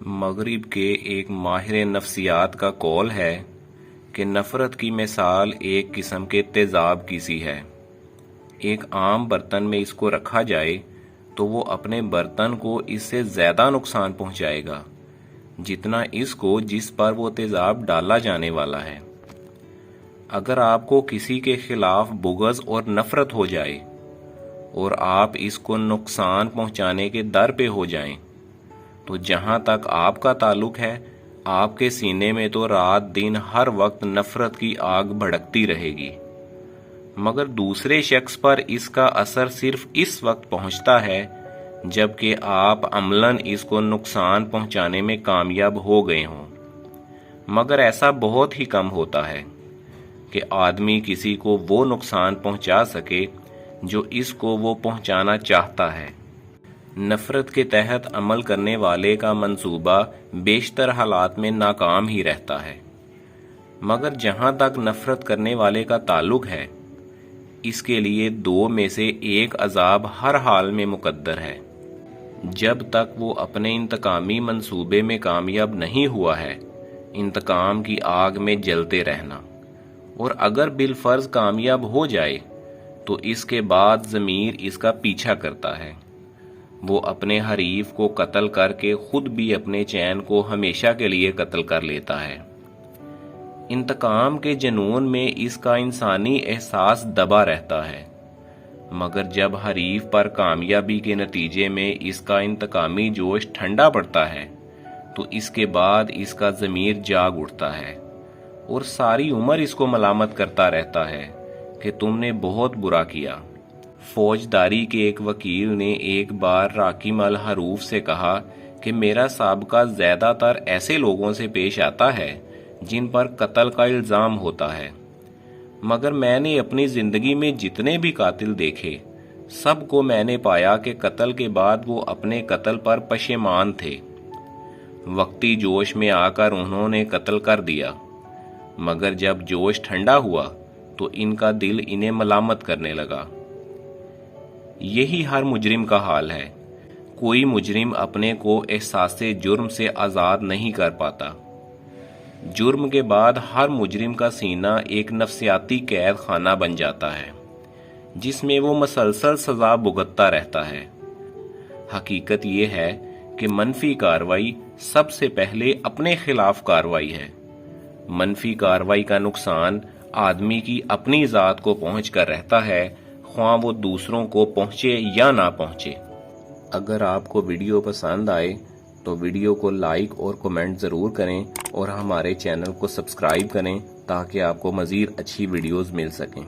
مغرب کے ایک ماہر نفسیات کا قول ہے کہ نفرت کی مثال ایک قسم کے تیزاب کی سی ہے۔ ایک عام برتن میں اس کو رکھا جائے تو وہ اپنے برتن کو اس سے زیادہ نقصان پہنچائے گا جتنا اس کو جس پر وہ تیزاب ڈالا جانے والا ہے۔ اگر آپ کو کسی کے خلاف بغض اور نفرت ہو جائے اور آپ اس کو نقصان پہنچانے کے در پہ ہو جائیں تو جہاں تک آپ کا تعلق ہے آپ کے سینے میں تو رات دن ہر وقت نفرت کی آگ بھڑکتی رہے گی، مگر دوسرے شخص پر اس کا اثر صرف اس وقت پہنچتا ہے جبکہ آپ عملاً اس کو نقصان پہنچانے میں کامیاب ہو گئے ہوں۔ مگر ایسا بہت ہی کم ہوتا ہے کہ آدمی کسی کو وہ نقصان پہنچا سکے جو اس کو وہ پہنچانا چاہتا ہے۔ نفرت کے تحت عمل کرنے والے کا منصوبہ بیشتر حالات میں ناکام ہی رہتا ہے، مگر جہاں تک نفرت کرنے والے کا تعلق ہے اس کے لیے دو میں سے ایک عذاب ہر حال میں مقدر ہے۔ جب تک وہ اپنے انتقامی منصوبے میں کامیاب نہیں ہوا ہے انتقام کی آگ میں جلتے رہنا، اور اگر بالفرض کامیاب ہو جائے تو اس کے بعد ضمیر اس کا پیچھا کرتا ہے۔ وہ اپنے حریف کو قتل کر کے خود بھی اپنے چین کو ہمیشہ کے لیے قتل کر لیتا ہے۔ انتقام کے جنون میں اس کا انسانی احساس دبا رہتا ہے، مگر جب حریف پر کامیابی کے نتیجے میں اس کا انتقامی جوش ٹھنڈا پڑتا ہے تو اس کے بعد اس کا ضمیر جاگ اٹھتا ہے اور ساری عمر اس کو ملامت کرتا رہتا ہے کہ تم نے بہت برا کیا۔ فوجداری کے ایک وکیل نے ایک بار راکیم الحروف سے کہا کہ میرا سابقہ زیادہ تر ایسے لوگوں سے پیش آتا ہے جن پر قتل کا الزام ہوتا ہے، مگر میں نے اپنی زندگی میں جتنے بھی قاتل دیکھے سب کو میں نے پایا کہ قتل کے بعد وہ اپنے قتل پر پشیمان تھے۔ وقتی جوش میں آ کر انہوں نے قتل کر دیا، مگر جب جوش ٹھنڈا ہوا تو ان کا دل انہیں ملامت کرنے لگا۔ یہی ہر مجرم کا حال ہے۔ کوئی مجرم اپنے کو احساس جرم سے آزاد نہیں کر پاتا۔ جرم کے بعد ہر مجرم کا سینہ ایک نفسیاتی قید خانہ بن جاتا ہے جس میں وہ مسلسل سزا بھگتتا رہتا ہے۔ حقیقت یہ ہے کہ منفی کارروائی سب سے پہلے اپنے خلاف کارروائی ہے۔ منفی کارروائی کا نقصان آدمی کی اپنی ذات کو پہنچ کر رہتا ہے، خواہ وہ دوسروں کو پہنچے یا نہ پہنچے۔ اگر آپ کو ویڈیو پسند آئے تو ویڈیو کو لائک اور کمنٹ ضرور کریں اور ہمارے چینل کو سبسکرائب کریں تاکہ آپ کو مزید اچھی ویڈیوز مل سکیں۔